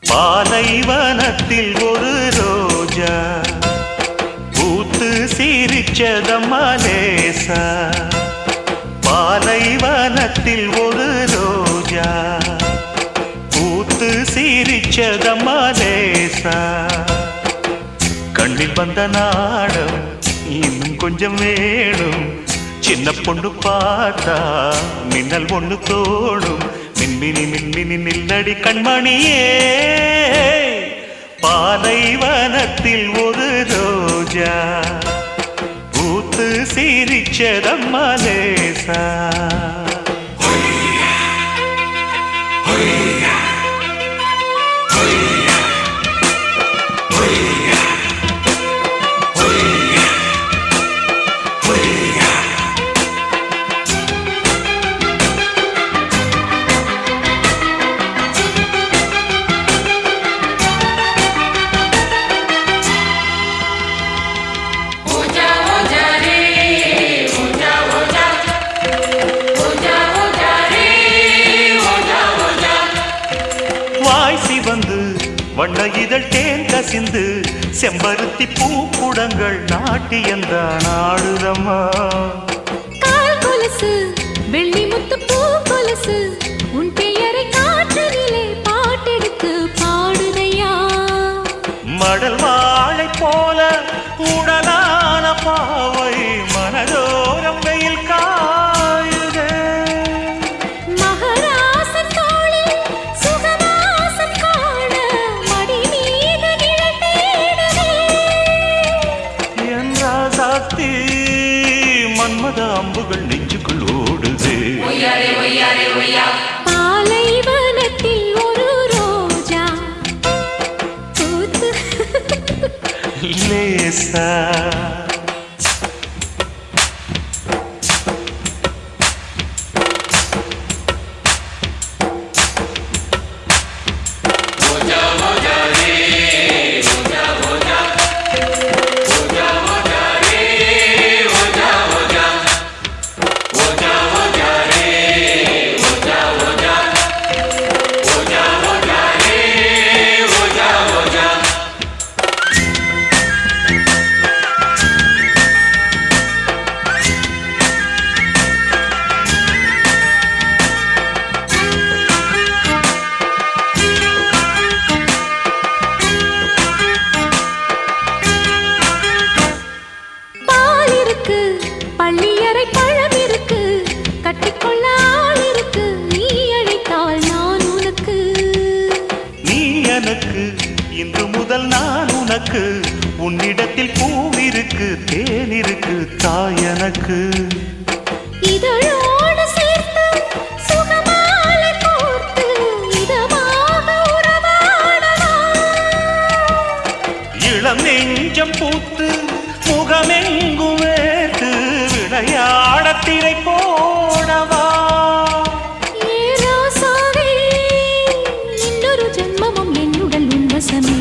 பாலைவனத்தில் ஒரு ரோஜா பூத்து சிரிச்சதம்மா லேசா. பாலைவனத்தில் ஒரு ரோஜா பூத்து சிரிச்சதம்மா லேசா. கண்ணில் வந்த நாடம் இன்னும் கொஞ்சம் வேணும். சின்ன பொண்ணு பார்த்தா மின்னல் ஒண்ணு தோணும். மின்மினி மின்மினி நில்லடி கண்மணியே. பாலைவனத்தில் ஒரு ரோஜா பூத்து சிரிச்சதம்மா லேசா. வந்து வண்ண இதழ் தேன் கசிந்து செம்பருத்தி பூக்குடங்கள் நாட்டியந்தான் ஆடுதம்மா. கால் கொலுசு வெள்ளி முத்து பூ கொலுசு உன் பெயரை காற்றினிலே பாட்டெடுத்து பாடுதையா. மடல் வாழை போல உடலான பாவை மனதோரம் வெயில் காயுதே. மன்மத அம்புகள் நெஞ்சுக்குள் ஓடுது. பாலைவனத்தில் ஒரு ரோஜா பூத்து லேசா. பள்ளியறை பழம் இருக்கு கட்டிக்கொள்ள ஆள் இருக்கு. நீ அழைத்தால் நான் உனக்கு. நீ எனக்கு இன்று முதல் நான் உனக்கு. உன்னிடத்தில் பூவிருக்கு தேன் இருக்கு தாய் எனக்கு. இதழோடு சேர்த்து சுகமாலை கோர்த்து இதமாக உறவாடவா. இளம் நெஞ்சம் பூத்து முகமெங்கும் வேர்த்து விளையாடத்திரை போடவா. ஏராசாவே இன்னொரு ஜென்மமும் என்னுடன் உன்வசமே.